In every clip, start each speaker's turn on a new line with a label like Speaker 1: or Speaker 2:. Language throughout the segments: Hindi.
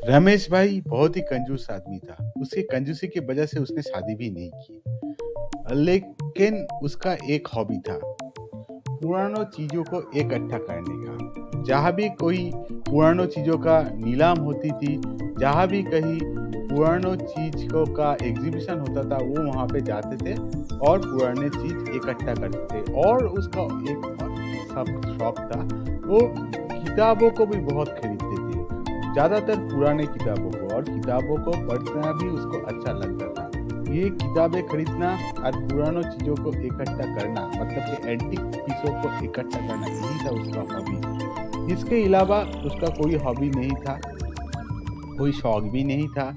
Speaker 1: रमेश भाई बहुत ही कंजूस आदमी था। उसकी कंजूसी की वजह से उसने शादी भी नहीं की। लेकिन उसका एक हॉबी था, पुरानों चीजों को इकट्ठा करने का। जहाँ भी कोई पुरानों चीजों का नीलाम होती थी, जहाँ भी कहीं पुरानों चीजों का एग्जीबिशन होता था, वो वहाँ पे जाते थे और पुराने चीज इकट्ठा करते थे। और उसका एक सब शौक था, वो किताबों को भी बहुत खरीदते थे, ज्यादातर पुराने किताबों को, और किताबों को पढ़ना भी उसको अच्छा लगता था। ये किताबें खरीदना और पुरानों चीजों को इकट्ठा करना, मतलब कि एंटीक पीसों को इकट्ठा करना, यही था उसका हॉबी। इसके अलावा उसका कोई हॉबी नहीं था, कोई शौक भी नहीं था,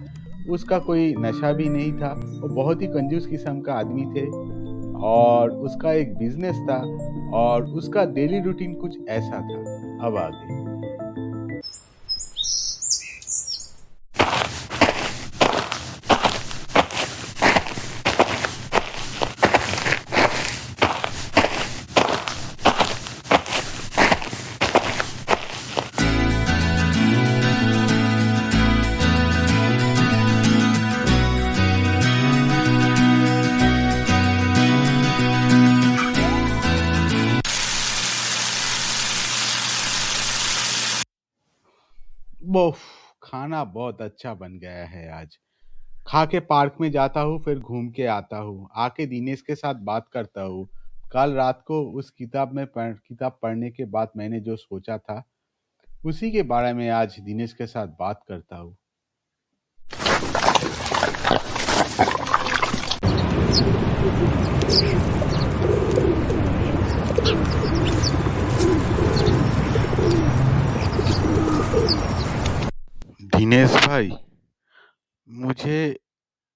Speaker 1: उसका कोई नशा भी नहीं था। वो बहुत ही कंजूस किस्म का आदमी थे, और उसका एक बिजनेस था, और उसका डेली रूटीन कुछ ऐसा था। अब आगे। वो खाना बहुत अच्छा बन गया है आज। खा के पार्क में जाता हूँ, फिर घूम के आता हूँ, आके दिनेश के साथ बात करता हूँ। कल रात को उस किताब पढ़ने के बाद मैंने जो सोचा था, उसी के बारे में आज दिनेश के साथ बात करता हूँ। दिनेश भाई, मुझे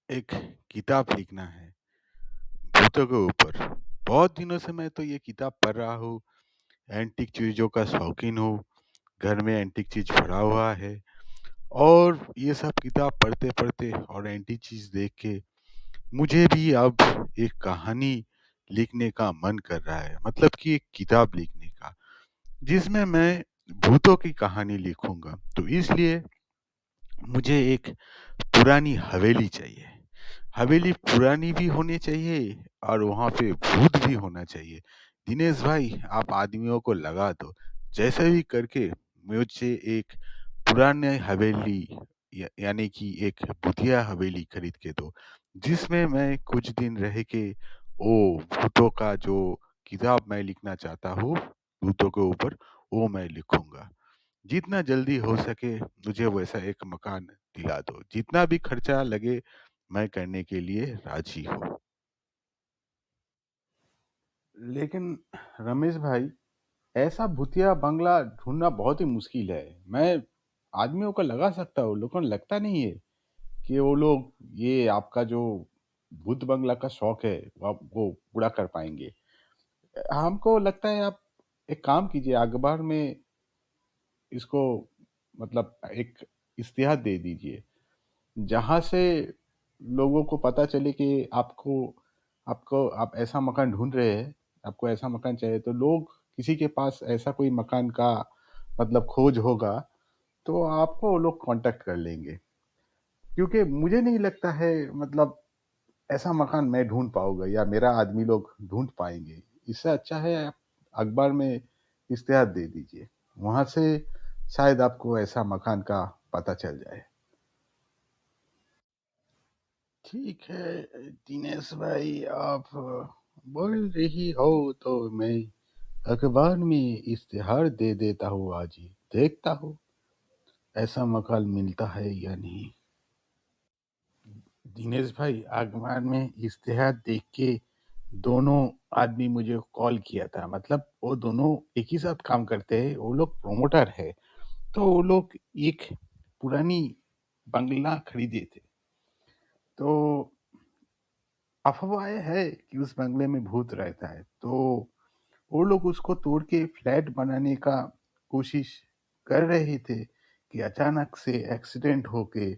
Speaker 1: एक किताब लिखना है भूतों के ऊपर। बहुत दिनों से मैं तो ये किताब पढ़ रहा हूँ। एंटीक चीजों का शौकीन हूँ। घर में एंटीक चीज भरा हुआ है, और ये सब किताब पढ़ते पढ़ते और एंटीक चीज देख के मुझे भी अब एक कहानी लिखने का मन कर रहा है, मतलब कि एक किताब लिखने का, जिसमें मैं भूतों की कहानी लिखूंगा। तो इसलिए मुझे एक पुरानी हवेली चाहिए। हवेली पुरानी भी होनी चाहिए, और वहां पे भूत भी होना चाहिए। दिनेश भाई, आप आदमियों को लगा दो, जैसे भी करके मुझे एक पुराने हवेली, यानी कि एक भूतिया हवेली खरीद के दो, जिसमें मैं कुछ दिन रह के ओ भूतों का जो किताब मैं लिखना चाहता हूँ भूतों के ऊपर, वो मैं लिखूंगा। जितना जल्दी हो सके मुझे वैसा एक मकान दिला दो, जितना भी खर्चा लगे मैं करने के लिए राजी हूँ। लेकिन रमेश भाई, ऐसा भूतिया बंगला ढूंढना बहुत ही मुश्किल है। मैं आदमियों को लगा सकता हूँ, लेकिन लगता नहीं है कि वो लोग ये आपका जो भूत बंगला का शौक है वो पूरा कर पाएंगे। हमको लगता है आप एक काम कीजिए, अखबार में इसको, मतलब एक इश्तिहार दे दीजिए, जहाँ से लोगों को पता चले कि आपको आपको आप ऐसा मकान ढूंढ रहे हैं, आपको ऐसा मकान चाहिए, तो लोग किसी के पास ऐसा कोई मकान का मतलब खोज होगा, तो आपको वो लोग कांटेक्ट कर लेंगे। क्योंकि मुझे नहीं लगता है, मतलब ऐसा मकान मैं ढूंढ पाऊंगा या मेरा आदमी लोग ढूंढ पाएंगे। इससे अच्छा है आप अखबार में इश्तिहार दे दीजिए, वहां से शायद आपको ऐसा मकान का पता चल जाए। ठीक है दिनेश भाई, आप बोल रही हो तो मैं अखबार में इश्तिहार दे देता हूँ। आज ही देखता हूँ ऐसा मकान मिलता है या नहीं। दिनेश भाई, अखबार में इश्तिहार देख के दोनों आदमी मुझे कॉल किया था, मतलब वो दोनों एक ही साथ काम करते हैं, वो लोग प्रोमोटर है। तो वो लोग एक पुरानी बंगला खरीदे थे। तो अफवाह है कि उस बंगले में भूत रहता है, तो वो लोग उसको तोड़ के फ्लैट बनाने का कोशिश कर रहे थे कि अचानक से एक्सीडेंट होके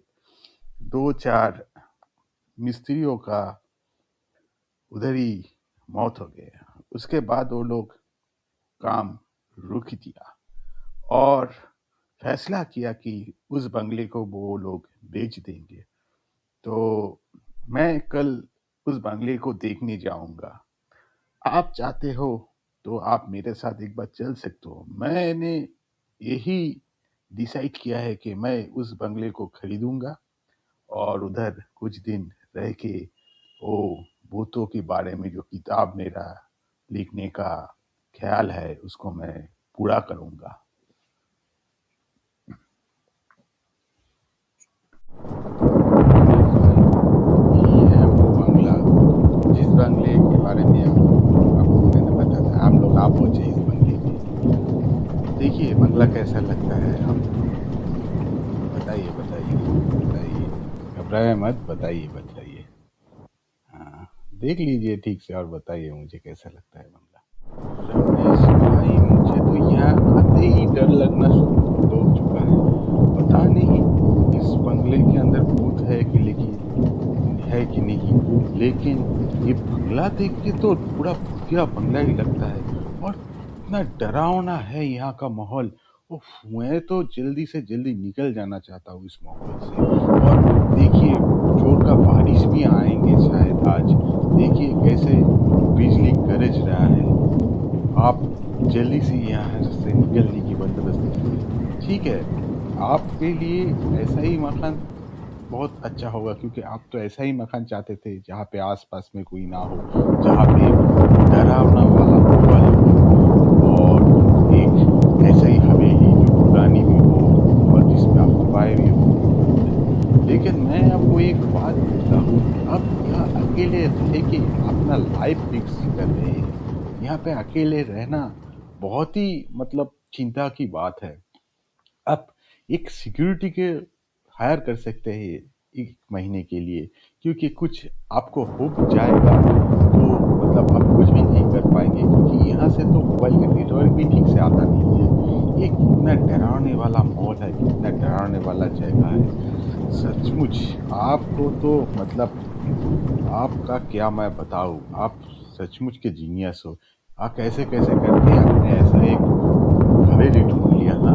Speaker 1: दो चार मिस्त्रियों का उधर ही मौत हो गया। उसके बाद वो लोग काम रुक दिया, और फैसला किया कि उस बंगले को वो लोग बेच देंगे। तो मैं कल उस बंगले को देखने जाऊँगा। आप चाहते हो तो आप मेरे साथ एक बार चल सकते हो। मैंने यही डिसाइड किया है कि मैं उस बंगले को खरीदूँगा और उधर कुछ दिन रह के वो भूतों के बारे में जो किताब मेरा लिखने का ख़्याल है उसको मैं पूरा करूँगा। यही है वो बंगला, जिस बंगले के बारे में आपको मैंने बताया था। हम लोग आप पहुँचे इस बंगले पे। देखिए बंगला कैसा लगता है आपको? बताइए, बताइए, बताइए। घबराए मत, बताइए, बताइए। हाँ, देख लीजिए ठीक से और बताइए मुझे कैसा लगता है बंगला। रमेश भाई मुझे तो यहाँ आते ही डर लगना शुरू हो चुका है। पता नहीं इस बंगले के अंदर भूत है कि नहीं, लेकिन ये बंगला देख के तो पूरा भूतिया बंगला ही लगता है और इतना डरावना है यहाँ का माहौल। उफ, मैं तो जल्दी से जल्दी निकल जाना चाहता हूँ इस माहौल से। और देखिए जोर का बारिश भी आएंगे शायद आज। देखिए कैसे बिजली गरज रहा है। आप जल्दी से यहाँ से निकलने की बंदोबस्त कीजिए। ठीक है, आपके लिए ऐसा ही मकान बहुत अच्छा होगा क्योंकि आप तो ऐसा ही मकान चाहते थे जहाँ पे आस-पास में कोई ना हो, जहाँ पे डरावना वाला माहौल हो और एक ऐसा ही हवेली जो पुरानी भी हो और जिसमें अफवाहें भी हो। लेकिन मैं आपको एक बात बोलता हूँ, आप यहाँ अकेले रह के अपना लाइफ रिस्क कर रहे हैं। यहाँ पे अकेले रहना बहुत ही मतलब चिंता की बात है। आप एक सिक्योरिटी के हायर कर सकते हैं 1 महीने के लिए, क्योंकि कुछ आपको हो भी जाएगा तो मतलब आप कुछ भी नहीं कर पाएँगे क्योंकि यहाँ से तो मोबाइल का नेटवर्क भी ठीक से आता नहीं है। ये कितना डरावने वाला माहौल है, कितना डरावने वाला जगह है। सचमुच आपको तो मतलब आपका क्या मैं बताऊँ, आप सचमुच के जीनियस हो। आप कैसे-कैसे करके आपने ऐसा एक हवेली ढूँढ लिया ना,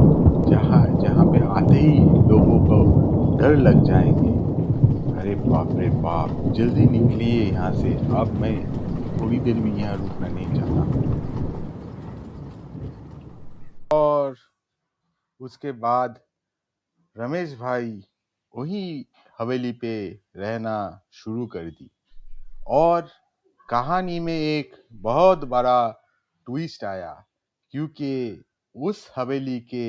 Speaker 1: जहाँ जहाँ पे आते ही लोगों को डर लग जाएँगे। अरे बाप रे बाप! जल्दी निकलिए यहाँ से, अब मैं थोड़ी देर भी यहाँ रुकना नहीं चाहता हूँ। और उसके बाद रमेश भाई वही हवेली पे रहना शुरू कर दी। और कहानी में एक बहुत बड़ा ट्विस्ट आया क्योंकि उस हवेली के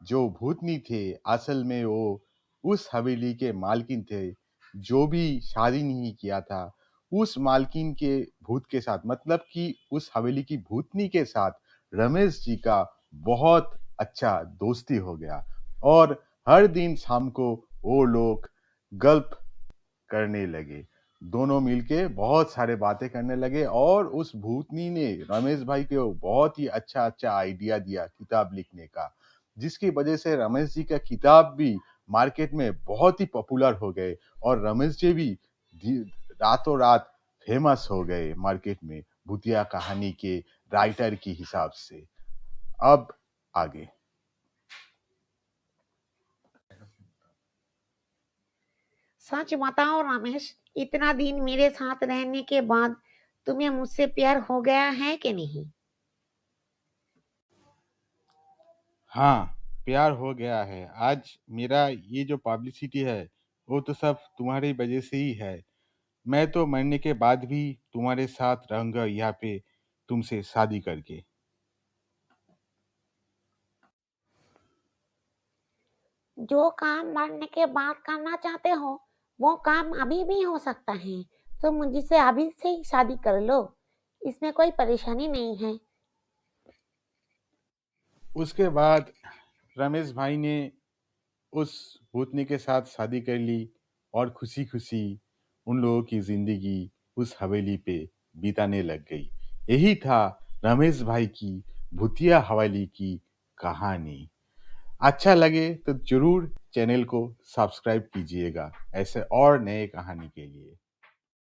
Speaker 1: जो भूतनी थे असल में वो उस हवेली के मालकिन थे जो भी शादी नहीं किया था। उस मालकिन के भूत के साथ मतलब कि उस हवेली की भूतनी के साथ रमेश जी का बहुत अच्छा दोस्ती हो गया और हर दिन शाम को वो लोग गल्प करने लगे। दोनों मिलके बहुत सारे बातें करने लगे और उस भूतनी ने रमेश भाई को बहुत ही अच्छा-अच्छा आइडिया दिया किताब लिखने का, जिसकी वजह से रमेश जी का किताब भी मार्केट में बहुत ही पॉपुलर हो गए और रमेश जी भी धी रातों-रात फेमस हो गए मार्केट में भूतिया कहानी के राइटर के हिसाब से। अब आगे।
Speaker 2: सच बताओ रमेश, इतना दिन मेरे साथ रहने के बाद तुम्हें मुझसे प्यार हो गया है कि नहीं?
Speaker 1: हाँ, प्यार हो गया है। आज मेरा ये जो पब्लिसिटी है, वो तो सब तुम्हारी वजह से ही है। मैं तो मरने के बाद भी तुम्हारे साथ रहूँगा यहाँ पे तुमसे शादी करके।
Speaker 2: जो काम मरने के बाद करना चाहते हो, वो काम अभी भी हो सकता है। तो मुझसे अभी से ही शादी कर लो। इसमें कोई परेशानी नहीं है।
Speaker 1: उसके बाद रमेश भाई ने उस भूतनी के साथ शादी कर ली और खुशी-खुशी उन लोगों की ज़िंदगी उस हवेली पे बिताने लग गई। यही था रमेश भाई की भूतिया हवेली की कहानी। अच्छा लगे तो ज़रूर चैनल को सब्सक्राइब कीजिएगा ऐसे और नए कहानी के लिए।